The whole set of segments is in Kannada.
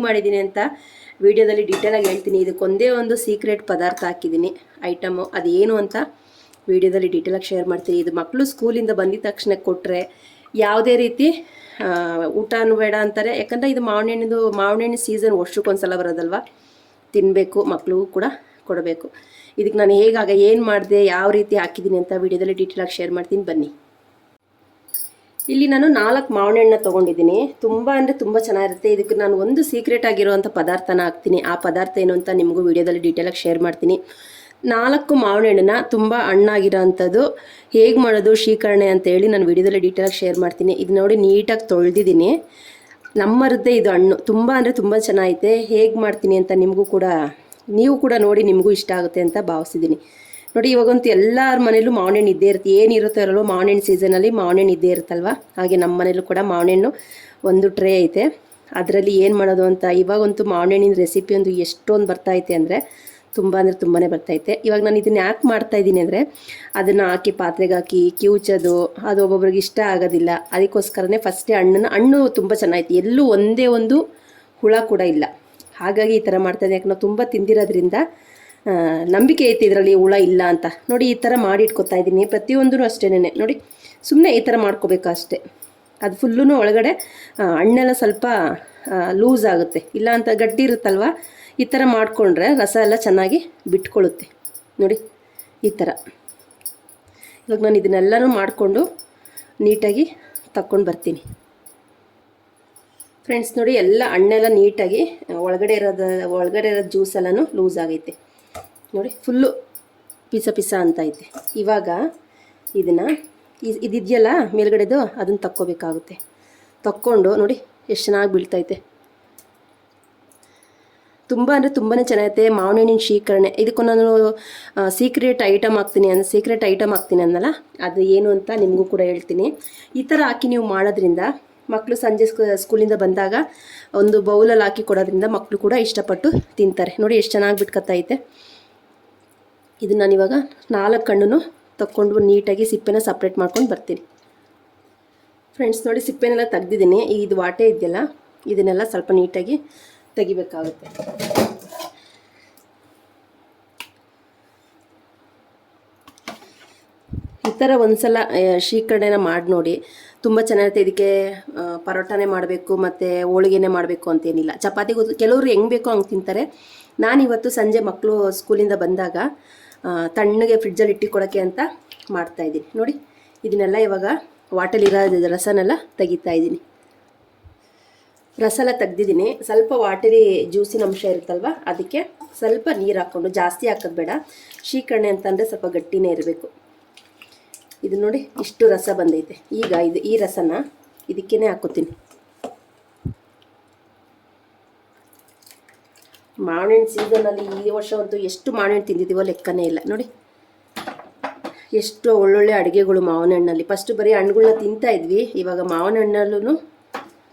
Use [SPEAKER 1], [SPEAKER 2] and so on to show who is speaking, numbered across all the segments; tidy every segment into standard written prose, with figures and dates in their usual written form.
[SPEAKER 1] ಮಾಡಿದ್ದೀನಿ ಅಂತ ವಿಡಿಯೋದಲ್ಲಿ ಡೀಟೇಲಾಗಿ ಹೇಳ್ತೀನಿ. ಇದಕ್ಕೊಂದೇ ಒಂದು ಸೀಕ್ರೆಟ್ ಪದಾರ್ಥ ಹಾಕಿದ್ದೀನಿ, ಐಟಮು. ಅದೇನು ಅಂತ ವಿಡಿಯೋದಲ್ಲಿ ಡೀಟೇಲಾಗಿ ಶೇರ್ ಮಾಡ್ತೀನಿ. ಇದು ಮಕ್ಕಳು ಸ್ಕೂಲಿಂದ ಬಂದಿದ ತಕ್ಷಣ ಕೊಟ್ಟರೆ ಯಾವುದೇ ರೀತಿ ಊಟನೂ ಬೇಡ ಅಂತಾರೆ. ಯಾಕಂದರೆ ಇದು ಮಾವಿನ ಸೀಸನ್ ವರ್ಷಕ್ಕೊಂದ್ಸಲ ಬರೋದಲ್ವ, ತಿನ್ನಬೇಕು, ಮಕ್ಕಳಿಗೂ ಕೂಡ ಕೊಡಬೇಕು. ಇದಕ್ಕೆ ನಾನು ಏನು ಮಾಡಿದೆ, ಯಾವ ರೀತಿ ಹಾಕಿದ್ದೀನಿ ಅಂತ ವಿಡಿಯೋದಲ್ಲಿ ಡೀಟೇಲಾಗಿ ಶೇರ್ ಮಾಡ್ತೀನಿ, ಬನ್ನಿ. ಇಲ್ಲಿ ನಾನು 4 ಮಾವಿನ ಹಣ್ಣು ತೊಗೊಂಡಿದ್ದೀನಿ. ತುಂಬ ಅಂದರೆ ತುಂಬ ಚೆನ್ನಾಗಿರುತ್ತೆ. ಇದಕ್ಕೆ ನಾನು ಒಂದು ಸೀಕ್ರೆಟ್ ಆಗಿರುವಂಥ ಪದಾರ್ಥನ ಹಾಕ್ತೀನಿ. ಆ ಪದಾರ್ಥ ಏನು ಅಂತ ನಿಮಗೂ ವಿಡಿಯೋದಲ್ಲಿ ಡೀಟೇಲಾಗಿ ಶೇರ್ ಮಾಡ್ತೀನಿ. 4 ಮಾವಿನ ಹಣ್ಣನ್ನ ತುಂಬ ಹಣ್ಣಾಗಿರೋ ಅಂಥದ್ದು ಹೇಗೆ ಮಾಡೋದು ಶೀಕರಣೆ ಅಂತೇಳಿ ನಾನು ವಿಡಿಯೋದಲ್ಲಿ ಡೀಟೇಲಾಗಿ ಶೇರ್ ಮಾಡ್ತೀನಿ. ಇದು ನೋಡಿ ನೀಟಾಗಿ ತೊಳೆದಿದ್ದೀನಿ. ನಮ್ಮರದ್ದೇ ಇದು ಹಣ್ಣು. ತುಂಬ ಅಂದರೆ ತುಂಬ ಚೆನ್ನಾಗೈತೆ. ಹೇಗೆ ಮಾಡ್ತೀನಿ ಅಂತ ನೀವು ಕೂಡ ನೋಡಿ, ನಿಮಗೂ ಇಷ್ಟ ಆಗುತ್ತೆ ಅಂತ ಭಾವಿಸಿದ್ದೀನಿ. ನೋಡಿ, ಇವಾಗಂತೂ ಎಲ್ಲರ ಮನೇಲೂ ಮಾವಿನ ಹಣ್ಣು ಇದ್ದೇ ಇರುತ್ತೆ. ಏನಿರುತ್ತೋ ಇರಲ್ಲೋ ಮಾವಿನ ಹಣ್ಣು ಸೀಸನಲ್ಲಿ ಮಾವಿನ ಹಣ್ಣು ಇದ್ದೇ ಇರುತ್ತಲ್ವ. ಹಾಗೆ ನಮ್ಮ ಮನೇಲೂ ಕೂಡ ಮಾವಿನ ಹಣ್ಣು ಒಂದು ಟ್ರೇ ಐತೆ. ಅದರಲ್ಲಿ ಏನು ಮಾಡೋದು ಅಂತ ಇವಾಗಂತೂ ಮಾವಿನ ಹಣ್ಣಿನ ರೆಸಿಪಿ ಒಂದು ಎಷ್ಟೊಂದು ಬರ್ತೈತೆ ಅಂದರೆ ತುಂಬಾ ಬರ್ತೈತೆ. ಇವಾಗ ನಾನು ಇದನ್ನು ಯಾಕೆ ಮಾಡ್ತಾಯಿದ್ದೀನಿ ಅಂದರೆ, ಅದನ್ನು ಹಾಕಿ ಪಾತ್ರೆಗೆ ಹಾಕಿ ಕಿವುಚೋದು ಅದು ಒಬ್ಬೊಬ್ರಿಗೆ ಇಷ್ಟ ಆಗೋದಿಲ್ಲ. ಅದಕ್ಕೋಸ್ಕರನೇ ಫಸ್ಟೇ ಹಣ್ಣು ತುಂಬ ಚೆನ್ನಾಗೈತೆ, ಎಲ್ಲೂ ಒಂದೇ ಒಂದು ಹುಳ ಕೂಡ ಇಲ್ಲ. ಹಾಗಾಗಿ ಈ ಥರ ಮಾಡ್ತಾಯಿದ್ದೆ. ಯಾಕೆ ನಾವು ತುಂಬ ತಿಂದಿರೋದ್ರಿಂದ ನಂಬಿಕೆ ಐತೆ ಇದರಲ್ಲಿ ಹುಳ ಇಲ್ಲ ಅಂತ. ನೋಡಿ, ಈ ಥರ ಮಾಡಿ ಇಟ್ಕೊತಾ ಇದ್ದೀನಿ. ಪ್ರತಿಯೊಂದೂ ಅಷ್ಟೇನೆ. ನೋಡಿ, ಸುಮ್ಮನೆ ಈ ಥರ ಮಾಡ್ಕೋಬೇಕು ಅಷ್ಟೇ. ಅದು ಫುಲ್ಲೂ ಒಳಗಡೆ ಹಣ್ಣೆಲ್ಲ ಸ್ವಲ್ಪ ಲೂಸ್ ಆಗುತ್ತೆ, ಇಲ್ಲ ಅಂತ ಗಟ್ಟಿ ಇರುತ್ತಲ್ವ. ಈ ಥರ ಮಾಡಿಕೊಂಡ್ರೆ ರಸ ಎಲ್ಲ ಚೆನ್ನಾಗಿ ಬಿಟ್ಕೊಳ್ಳುತ್ತೆ. ನೋಡಿ, ಈ ಥರ. ಇವಾಗ ನಾನು ಇದನ್ನೆಲ್ಲನೂ ಮಾಡಿಕೊಂಡು ನೀಟಾಗಿ ತಕ್ಕೊಂಡು ಬರ್ತೀನಿ. ಫ್ರೆಂಡ್ಸ್ ನೋಡಿ, ಎಲ್ಲ ಹಣ್ಣೆಲ್ಲ ನೀಟಾಗಿ ಒಳಗಡೆ ಇರೋ ಜ್ಯೂಸ್ ಎಲ್ಲನೂ ಲೂಸ್ ಆಗೈತೆ. ನೋಡಿ, ಫುಲ್ಲು ಪಿಸ ಅಂತ ಐತೆ. ಇವಾಗ ಇದೆಯಲ್ಲ ಮೇಲ್ಗಡೆದು, ಅದನ್ನು ತಕ್ಕೋಬೇಕಾಗುತ್ತೆ. ತಕ್ಕೊಂಡು ನೋಡಿ ಎಷ್ಟು ಚೆನ್ನಾಗಿ ಬೀಳ್ತೈತೆ. ತುಂಬ ಅಂದರೆ ತುಂಬಾ ಚೆನ್ನಾಗೈತೆ ಮಾವಿನ ಹಣ್ಣಿನ ಶೀಕರಣೆ. ಇದಕ್ಕೂ ನಾನು ಸೀಕ್ರೆಟ್ ಐಟಮ್ ಹಾಕ್ತೀನಿ ಅನ್ನಲ್ಲ, ಅದು ಏನು ಅಂತ ನಿಮಗೂ ಕೂಡ ಹೇಳ್ತೀನಿ. ಈ ಥರ ಹಾಕಿ ನೀವು ಮಾಡೋದ್ರಿಂದ ಮಕ್ಕಳು ಸಂಜೆ ಸ್ಕೂಲಿಂದ ಬಂದಾಗ ಒಂದು ಬೌಲಲ್ಲಿ ಹಾಕಿ ಕೊಡೋದ್ರಿಂದ ಮಕ್ಕಳು ಕೂಡ ಇಷ್ಟಪಟ್ಟು ತಿಂತಾರೆ. ನೋಡಿ ಎಷ್ಟು ಚೆನ್ನಾಗಿ ಬಿಟ್ಕೊತೈತೆ. ಇದನ್ನು ನಾನಿವಾಗ 4 ಹಣ್ಣನ್ನು ತಕ್ಕೊಂಡು ನೀಟಾಗಿ ಸಿಪ್ಪೆನ ಸಪ್ರೇಟ್ ಮಾಡ್ಕೊಂಡು ಬರ್ತೀನಿ. ಫ್ರೆಂಡ್ಸ್ ನೋಡಿ, ಸಿಪ್ಪೆನೆಲ್ಲ ತೆಗ್ದಿದ್ದೀನಿ. ಇದು ವಾಟೆ ಇದೆಯಲ್ಲ, ಇದನ್ನೆಲ್ಲ ಸ್ವಲ್ಪ ನೀಟಾಗಿ ತೆಗಿಬೇಕಾಗುತ್ತೆ. ಈ ಥರ ಒಂದ್ಸಲ ಶೀಕರಣೆನ ಮಾಡಿ ನೋಡಿ, ತುಂಬ ಚೆನ್ನಾಗಿರುತ್ತೆ. ಇದಕ್ಕೆ ಪರೋಟಾನೇ ಮಾಡಬೇಕು ಮತ್ತು ಹೋಳಿಗೆನೇ ಮಾಡಬೇಕು ಅಂತೇನಿಲ್ಲ. ಚಪಾತಿಗೂ ಕೆಲವರು ಹೆಂಗೆ ಬೇಕೋ ಹಂಗೆ ತಿಂತಾರೆ. ನಾನಿವತ್ತು ಸಂಜೆ ಮಕ್ಕಳು ಸ್ಕೂಲಿಂದ ಬಂದಾಗ ತಣ್ಣಗೆ ಫ್ರಿಡ್ಜಲ್ಲಿ ಇಟ್ಟಿಕೊಡೋಕ್ಕೆ ಅಂತ ಮಾಡ್ತಾಯಿದ್ದೀನಿ. ನೋಡಿ, ಇದನ್ನೆಲ್ಲ ಇವಾಗ ವಾಟಲಿರೋ ರಸನೆಲ್ಲ ತೆಗಿತಾ ಇದ್ದೀನಿ. ರಸ ಎಲ್ಲ ತೆಗ್ದಿದ್ದೀನಿ. ಸ್ವಲ್ಪ ವಾಟರಿ ಜ್ಯೂಸಿನ ಅಂಶ ಇರುತ್ತಲ್ವ, ಅದಕ್ಕೆ ಸ್ವಲ್ಪ ನೀರು ಹಾಕ್ಕೊಂಡು, ಜಾಸ್ತಿ ಹಾಕೋದು ಬೇಡ. ಶೀಕರಣೆ ಅಂತಂದರೆ ಸ್ವಲ್ಪ ಗಟ್ಟಿನೇ ಇರಬೇಕು. ಇದು ನೋಡಿ, ಇಷ್ಟು ರಸ ಬಂದೈತೆ. ಈಗ ಈ ರಸನ ಇದಕ್ಕೇ ಹಾಕೋತೀನಿ. ಮಾವಿನ ಹಣ್ಣು ಸೀಸನಲ್ಲಿ ಈ ವರ್ಷ ಅಂತೂ ಎಷ್ಟು ಮಾವಿನ ಹಣ್ಣು ತಿಂದಿದ್ದೀವೋ ಲೆಕ್ಕನೇ ಇಲ್ಲ. ನೋಡಿ, ಎಷ್ಟು ಒಳ್ಳೊಳ್ಳೆ ಅಡುಗೆಗಳು ಮಾವಿನ ಹಣ್ಣಲ್ಲಿ. ಫಸ್ಟು ಬರೀ ಹಣ್ಣುಗಳನ್ನ ತಿಂತಾ ಇದ್ವಿ. ಇವಾಗ ಮಾವಿನ ಹಣ್ಣಲ್ಲೂ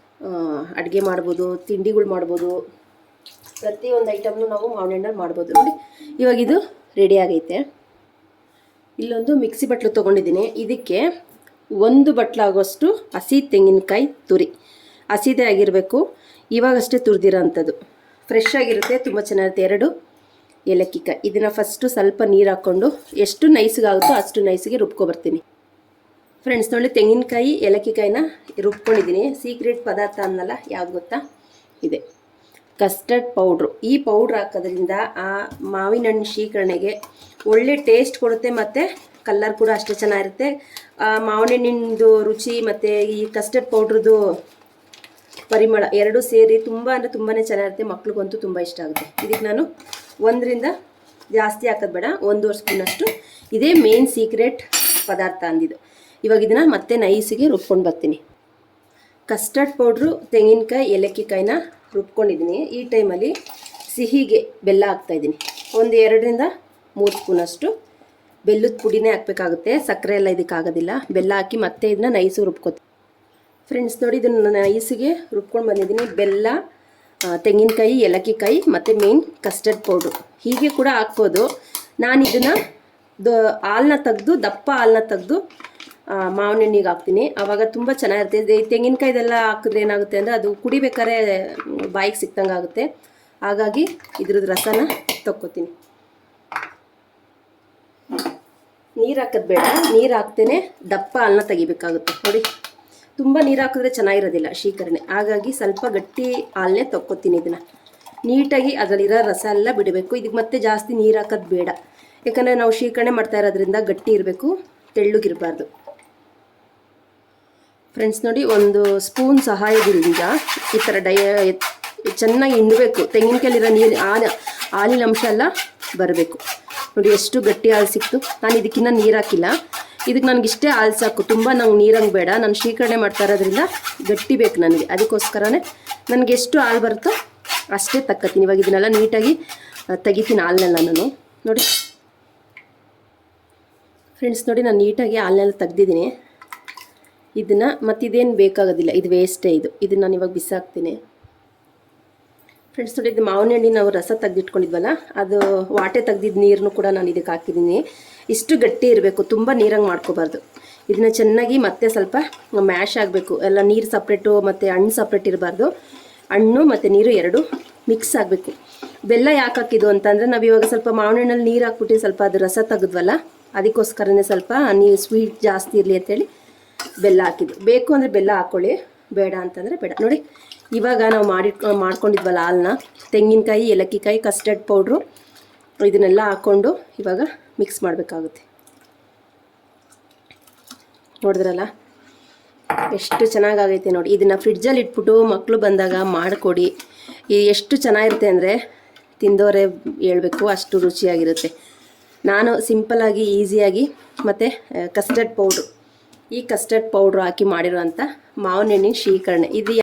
[SPEAKER 1] ಅಡುಗೆ ಮಾಡ್ಬೋದು, ತಿಂಡಿಗಳು ಮಾಡ್ಬೋದು, ಪ್ರತಿಯೊಂದು ಐಟಮ್ನು ನಾವು ಮಾವಿನ ಹಣ್ಣಲ್ಲಿ ಮಾಡ್ಬೋದು. ನೋಡಿ, ಇವಾಗ ಇದು ರೆಡಿ ಆಗೈತೆ. ಇಲ್ಲೊಂದು ಮಿಕ್ಸಿ ಬಟ್ಲು ತೊಗೊಂಡಿದ್ದೀನಿ. ಇದಕ್ಕೆ 1 ಬಟ್ಲಾಗುವಷ್ಟು ಹಸಿ ತೆಂಗಿನಕಾಯಿ ತುರಿ, ಹಸಿದೇ ಆಗಿರಬೇಕು, ಇವಾಗಷ್ಟೇ ತುರಿದಿರೋ ಅಂಥದ್ದು, ಫ್ರೆಶ್ ಆಗಿರುತ್ತೆ, ತುಂಬ ಚೆನ್ನಾಗಿರುತ್ತೆ. 2 ಏಲಕ್ಕಿಕಾಯಿ. ಇದನ್ನು ಫಸ್ಟು ಸ್ವಲ್ಪ ನೀರು ಹಾಕ್ಕೊಂಡು ಎಷ್ಟು ನೈಸ್ಗಾಗುತ್ತೋ ಅಷ್ಟು ನೈಸಿಗೆ ರುಬ್ಕೊಬರ್ತೀನಿ. ಫ್ರೆಂಡ್ಸ್ ನೋಡಿ, ತೆಂಗಿನಕಾಯಿ ಏಲಕ್ಕಿಕಾಯಿನ ರುಬ್ಕೊಂಡಿದ್ದೀನಿ. ಸೀಕ್ರೆಟ್ ಪದಾರ್ಥ ಅನ್ನಲ್ಲ, ಯಾವ್ದು ಗೊತ್ತಾ, ಇದೆ ಕಸ್ಟರ್ಡ್ ಪೌಡ್ರು. ಈ ಪೌಡ್ರ್ ಹಾಕೋದ್ರಿಂದ ಆ ಮಾವಿನ ಹಣ್ಣು ಶೀಕರಣೆಗೆ ಒಳ್ಳೆ ಟೇಸ್ಟ್ ಕೊಡುತ್ತೆ, ಮತ್ತು ಕಲರ್ ಕೂಡ ಅಷ್ಟೇ ಚೆನ್ನಾಗಿರುತ್ತೆ. ಮಾವಿನ ಹಣ್ಣಿಂದು ರುಚಿ ಮತ್ತು ಈ ಕಸ್ಟರ್ಡ್ ಪೌಡ್ರದ್ದು ಪರಿಮಳ ಎರಡೂ ಸೇರಿ ತುಂಬ ಅಂದರೆ ತುಂಬಾ ಚೆನ್ನಾಗಿರುತ್ತೆ. ಮಕ್ಳಿಗಂತೂ ತುಂಬ ಇಷ್ಟ ಆಗುತ್ತೆ. ಇದಕ್ಕೆ ನಾನು 1ರಿಂದ ಜಾಸ್ತಿ ಹಾಕೋದು ಬೇಡ, 1.5 ಸ್ಪೂನಷ್ಟು. ಇದೇ ಮೇನ್ ಸೀಕ್ರೆಟ್ ಪದಾರ್ಥ ಅಂದಿದ್ದು. ಇವಾಗ ಇದನ್ನು ಮತ್ತೆ ನೈಸಿಗೆ ರುಬ್ಕೊಂಡು ಬರ್ತೀನಿ. ಕಸ್ಟರ್ಡ್ ಪೌಡ್ರು, ತೆಂಗಿನಕಾಯಿ, ಏಲಕ್ಕಿಕಾಯಿನ ರುಬ್ಕೊಂಡಿದ್ದೀನಿ. ಈ ಟೈಮಲ್ಲಿ ಸಿಹಿಗೆ ಬೆಲ್ಲ ಹಾಕ್ತಾಯಿದ್ದೀನಿ. 2ರಿಂದ 3 ಸ್ಪೂನಷ್ಟು ಬೆಲ್ಲದ ಪುಡಿನೇ ಹಾಕಬೇಕಾಗುತ್ತೆ. ಸಕ್ಕರೆ ಎಲ್ಲ ಇದಕ್ಕಾಗೋದಿಲ್ಲ. ಬೆಲ್ಲ ಹಾಕಿ ಮತ್ತೆ ಇದನ್ನ ನೈಸು ರುಬ್ಕೋತೀನಿ. ಫ್ರೆಂಡ್ಸ್ ನೋಡಿ, ಇದನ್ನು ನೈಸಿಗೆ ರುಬ್ಕೊಂಡು ಬಂದಿದ್ದೀನಿ. ಬೆಲ್ಲ, ತೆಂಗಿನಕಾಯಿ, ಏಲಕ್ಕಿಕಾಯಿ ಮತ್ತು ಮೇನ್ ಕಸ್ಟರ್ಡ್ ಪೌಡ್ರು ಹೀಗೆ ಕೂಡ ಹಾಕ್ಬೋದು. ನಾನು ಇದನ್ನು ಹಾಲನ್ನ ತೆಗೆದು, ದಪ್ಪ ಹಾಲನ್ನ ತೆಗೆದು ಮಾವಿನ ಹಣ್ಣಿಗೆ ಹಾಕ್ತೀನಿ. ಆವಾಗ ತುಂಬ ಚೆನ್ನಾಗಿರುತ್ತೆ. ತೆಂಗಿನಕಾಯ್ದೆಲ್ಲ ಹಾಕಿದ್ರೆ ಏನಾಗುತ್ತೆ ಅಂದರೆ ಅದು ಕುಡಿಬೇಕಾದ್ರೆ ಬಾಯಿಗೆ ಸಿಕ್ತಂಗೆ ಆಗುತ್ತೆ. ಹಾಗಾಗಿ ಇದ್ರದ್ದು ರಸನ ತಕ್ಕೋತೀನಿ. ನೀರು ಹಾಕೋದು ಬೇಡ, ನೀರು ಹಾಕ್ತೇನೆ ದಪ್ಪ ಹಾಲನ್ನ ತೆಗಿಬೇಕಾಗುತ್ತೆ. ನೋಡಿ, ತುಂಬ ನೀರು ಹಾಕಿದ್ರೆ ಚೆನ್ನಾಗಿರೋದಿಲ್ಲ ಶೀಕರಣೆ. ಹಾಗಾಗಿ ಸ್ವಲ್ಪ ಗಟ್ಟಿ ಹಾಲನ್ನೇ ತಕ್ಕೋತೀನಿ. ಇದನ್ನು ನೀಟಾಗಿ ಅದರಲ್ಲಿರೋ ರಸ ಎಲ್ಲ ಬಿಡಬೇಕು. ಇದಕ್ಕೆ ಮತ್ತೆ ಜಾಸ್ತಿ ನೀರು ಹಾಕೋದು ಬೇಡ, ಯಾಕಂದರೆ ನಾವು ಶೀಕರಣೆ ಮಾಡ್ತಾ ಇರೋದ್ರಿಂದ ಗಟ್ಟಿ ಇರಬೇಕು, ತೆಳ್ಳಗಿರಬಾರ್ದು. ಫ್ರೆಂಡ್ಸ್ ನೋಡಿ, ಒಂದು ಸ್ಪೂನ್ ಸಹಾಯದಿಂದ ಈ ಥರ ಚೆನ್ನಾಗಿ ಹಿಂಡಬೇಕು. ತೆಂಗಿನಕಾಯಲ್ಲಿರೋ ನೀರು ಹಾಲಿನ ಅಂಶ ಎಲ್ಲ ಬರಬೇಕು. ನೋಡಿ ಎಷ್ಟು ಗಟ್ಟಿ ಹಾಲು ಸಿಕ್ತು. ನಾನು ಇದಕ್ಕಿಂತ ನೀರು ಹಾಕಿಲ್ಲ. ಇದಕ್ಕೆ ನನಗಿಷ್ಟೇ ಹಾಲು ಸಾಕು, ತುಂಬ ನಂಗೆ ನೀರಂಗೆ ಬೇಡ. ನಾನು ಶೀಕರಣೆ ಮಾಡ್ತಾ ಇರೋದ್ರಿಂದ ಗಟ್ಟಿ ಬೇಕು ನನಗೆ. ಅದಕ್ಕೋಸ್ಕರನೇ ನನಗೆ ಎಷ್ಟು ಹಾಲು ಬರುತ್ತೋ ಅಷ್ಟೇ ತಕ್ಕತ್ತೀನಿ. ಇವಾಗ ಇದನ್ನೆಲ್ಲ ನೀಟಾಗಿ ತೆಗಿತೀನಿ ಹಾಲನ್ನೆಲ್ಲ ನಾನು. ನೋಡಿ ಫ್ರೆಂಡ್ಸ್, ನೋಡಿ ನಾನು ನೀಟಾಗಿ ಹಾಲನ್ನೆಲ್ಲ ತೆಗ್ದಿದ್ದೀನಿ. ಇದನ್ನು ಮತ್ತಿದೇನು ಬೇಕಾಗೋದಿಲ್ಲ, ಇದು ವೇಸ್ಟೇ. ಇದನ್ನು ನಾನು ಇವಾಗ ಬಿಸಾಕ್ತೀನಿ. ಫ್ರೆಂಡ್ಸ್ ನೋಡಿ, ಇದು ಮಾವಿನ ಹಣ್ಣಿ ನಾವು ರಸ ತೆಗೆದಿಟ್ಕೊಂಡಿದ್ವಲ್ಲ, ಅದು ವಾಟೆ ತೆಗ್ದಿದ್ದು ನೀರನ್ನು ಕೂಡ ನಾನು ಇದಕ್ಕೆ ಹಾಕಿದ್ದೀನಿ. ಇಷ್ಟು ಗಟ್ಟಿ ಇರಬೇಕು, ತುಂಬ ನೀರಂಗೆ ಮಾಡ್ಕೋಬಾರ್ದು. ಇದನ್ನ ಚೆನ್ನಾಗಿ ಮತ್ತೆ ಸ್ವಲ್ಪ ಮ್ಯಾಶ್ ಆಗಬೇಕು. ಎಲ್ಲ ನೀರು ಸಪ್ರೇಟು ಮತ್ತು ಹಣ್ಣು ಸಪ್ರೇಟ್ ಇರಬಾರ್ದು. ಹಣ್ಣು ಮತ್ತು ನೀರು ಎರಡು ಮಿಕ್ಸ್ ಆಗಬೇಕು. ಬೆಲ್ಲ ಯಾಕೆ ಹಾಕಿದ್ದು ಅಂತಂದರೆ, ನಾವು ಇವಾಗ ಸ್ವಲ್ಪ ಮಾವಿನ ಹಣ್ಣಲ್ಲಿ ನೀರು ಹಾಕ್ಬಿಟ್ಟು ಸ್ವಲ್ಪ ಅದು ರಸ ತೆಗೆದ್ವಲ್ಲ, ಅದಕ್ಕೋಸ್ಕರನೇ ಸ್ವಲ್ಪ ನೀರು ಸ್ವೀಟ್ ಜಾಸ್ತಿ ಇರಲಿ ಅಂತೇಳಿ ಬೆಲ್ಲ ಹಾಕಿದ್ದು. ಬೇಕು ಅಂದರೆ ಬೆಲ್ಲ ಹಾಕ್ಕೊಳ್ಳಿ, ಬೇಡ ಅಂತಂದರೆ ಬೇಡ. ನೋಡಿ, ಇವಾಗ ನಾವು ಮಾಡ್ಕೊಂಡಿದ್ವಲ್ಲ ಹಾಲನ್ನ, ತೆಂಗಿನಕಾಯಿ, ಏಲಕ್ಕಿಕಾಯಿ, ಕಸ್ಟರ್ಡ್ ಪೌಡ್ರು ಇದನ್ನೆಲ್ಲ ಹಾಕ್ಕೊಂಡು ಇವಾಗ ಮಿಕ್ಸ್ ಮಾಡಬೇಕಾಗುತ್ತೆ. ನೋಡಿದ್ರಲ್ಲ ಎಷ್ಟು ಚೆನ್ನಾಗಾಗೈತೆ ನೋಡಿ. ಇದನ್ನು ಫ್ರಿಡ್ಜಲ್ಲಿ ಇಟ್ಬಿಟ್ಟು ಮಕ್ಕಳು ಬಂದಾಗ ಮಾಡಿಕೊಡಿ. ಎಷ್ಟು ಚೆನ್ನಾಗಿರುತ್ತೆ ಅಂದರೆ ತಿಂದವರೇ ಹೇಳ್ಬೇಕು, ಅಷ್ಟು ರುಚಿಯಾಗಿರುತ್ತೆ. ನಾನು ಸಿಂಪಲ್ಲಾಗಿ ಈಸಿಯಾಗಿ ಮತ್ತು ಈ ಕಸ್ಟರ್ಡ್ ಪೌಡ್ರು ಹಾಕಿ ಮಾಡಿರೋಂಥ ಮಾವಿನ ಹಣ್ಣಿನ ಶೀಕರಣೆ ಇದು.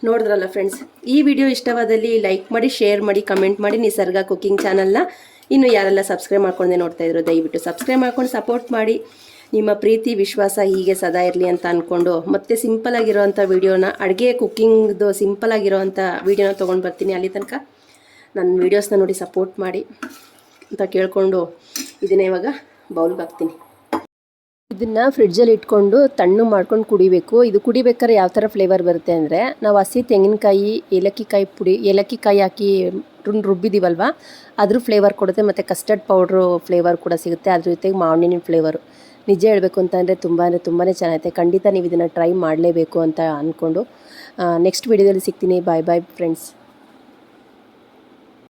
[SPEAKER 1] ನೋಡಿದ್ರಲ್ಲ ಫ್ರೆಂಡ್ಸ್, ಈ ವಿಡಿಯೋ ಇಷ್ಟವಾದಲ್ಲಿ ಲೈಕ್ ಮಾಡಿ, ಶೇರ್ ಮಾಡಿ, ಕಮೆಂಟ್ ಮಾಡಿ. ನಿಸರ್ಗ ಕುಕಿಂಗ್ ಚಾನಲ್ನ ಇನ್ನು ಯಾರೆಲ್ಲ ಸಬ್ಸ್ಕ್ರೈಬ್ ಮಾಡ್ಕೊಂಡೆ ನೋಡ್ತಾ ಇದ್ರು ದಯವಿಟ್ಟು ಸಬ್ಸ್ಕ್ರೈಬ್ ಮಾಡ್ಕೊಂಡು ಸಪೋರ್ಟ್ ಮಾಡಿ. ನಿಮ್ಮ ಪ್ರೀತಿ ವಿಶ್ವಾಸ ಹೀಗೆ ಸದಾ ಇರಲಿ ಅಂತ ಅಂದ್ಕೊಂಡು ಮತ್ತೆ ಸಿಂಪಲಾಗಿರೋವಂಥ ವೀಡಿಯೋನ, ಅಡುಗೆ ಕುಕ್ಕಿಂಗ್ದು ಸಿಂಪಲಾಗಿರೋವಂಥ ವೀಡಿಯೋನ ತೊಗೊಂಡು ಬರ್ತೀನಿ. ಅಲ್ಲಿ ತನಕ ನನ್ನ ವೀಡಿಯೋಸ್ನ ನೋಡಿ ಸಪೋರ್ಟ್ ಮಾಡಿ ಅಂತ ಕೇಳಿಕೊಂಡು ಇದನ್ನೇ ಇವಾಗ ಬೌಲ್ಗೆ ಹಾಕ್ತೀನಿ. ಇದನ್ನು ಫ್ರಿಡ್ಜಲ್ಲಿ ಇಟ್ಕೊಂಡು ತಣ್ಣಗೆ ಮಾಡ್ಕೊಂಡು ಕುಡಿಬೇಕು. ಇದು ಕುಡಿಬೇಕಾದ್ರೆ ಯಾವ ಥರ ಫ್ಲೇವರ್ ಬರುತ್ತೆ ಅಂದರೆ, ನಾವು ಹಸಿ ತೆಂಗಿನಕಾಯಿ, ಏಲಕ್ಕಿಕಾಯಿ ಹಾಕಿ ರುಬ್ಬಿದ್ದೀವಲ್ವ, ಅದ್ರ ಫ್ಲೇವರ್ ಕೊಡುತ್ತೆ. ಮತ್ತು ಕಸ್ಟರ್ಡ್ ಪೌಡ್ರು ಫ್ಲೇವರ್ ಕೂಡ ಸಿಗುತ್ತೆ. ಅದ್ರ ಜೊತೆಗೆ ಮಾವಿನ ಹಣ್ಣಿನ ಫ್ಲೇವರು. ನಿಜ ಹೇಳಬೇಕು ಅಂತಂದರೆ ತುಂಬಾ ಚೆನ್ನಾಗೈತೆ. ಖಂಡಿತ ನೀವು ಇದನ್ನು ಟ್ರೈ ಮಾಡಲೇಬೇಕು ಅಂತ ಅಂದ್ಕೊಂಡು ನೆಕ್ಸ್ಟ್ ವಿಡಿಯೋದಲ್ಲಿ ಸಿಗ್ತೀನಿ. ಬಾಯ್ ಬಾಯ್ ಫ್ರೆಂಡ್ಸ್.